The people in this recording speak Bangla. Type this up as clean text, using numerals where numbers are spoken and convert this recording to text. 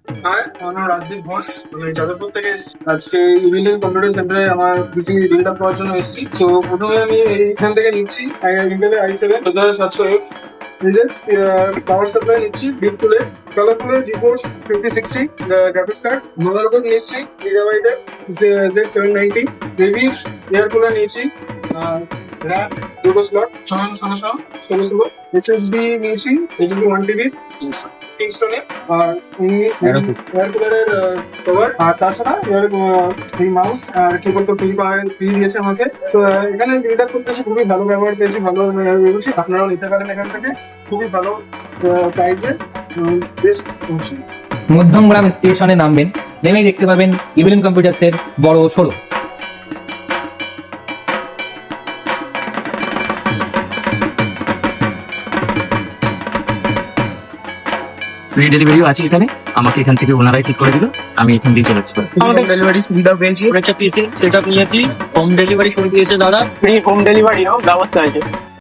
হাই, আমার নাম রাজদীপ ঘোষ। আমি যাদবপুর থেকে এসেছি। আজকে ইভিনিং কম্পিউটার সেন্টারে আমার পিসি বিল্ড আপ করার জন্য এসেছি। তো প্রথমে আমি এইখান থেকে নিচ্ছি ইন্টেল i7 700F। এই যে পাওয়ার সাপ্লাই নিচ্ছি ডিপ টুলে, কালার টুলে জিফোর্স 5060 গ্রাফিক্স কার্ড। মাদারবোর্ড নিচ্ছি গিগাবাইটের Z790। রিভিউস এয়ার কুলার নিয়েছি, র্যাম দুটো স্লট 16 এসএসডি নিয়েছি, এসএসডি 1 TB কিংস্টনে। আর এয়ার কুলারের কভার, আর তাছাড়া এই মাউস আর কিবোর্ড তো ফ্রি দিয়েছে আমাকে। তো এখানে বিল্ড আপ করতে এসে খুবই ভালো ব্যবহার পেয়েছি, ভালো পেয়েছি। আপনারাও নিতে পারেন এখান থেকে, খুবই ভালো প্রাইসে বেস্ট অপশন। মধ্যমগ্রাম স্টেশনে নামবেন, নেমেই দেখতে পাবেন ইভিনিং কম্পিউটার্সের বড় শোরুম। ফ্রি ডেলিভারিও আছে এখানে, আমাকে এখান থেকে ওনারাই ঠিক করে দিল, আমি এখান দিয়ে চলে যাচ্ছি। আমাদের ডেলিভারি সুবিধা পেয়েছি, একটা পিসি সেটআপ নিয়েছি, হোম ডেলিভারি করে দিয়েছে দাদা, ফ্রি হোম ডেলিভারিও ব্যবস্থা আছে।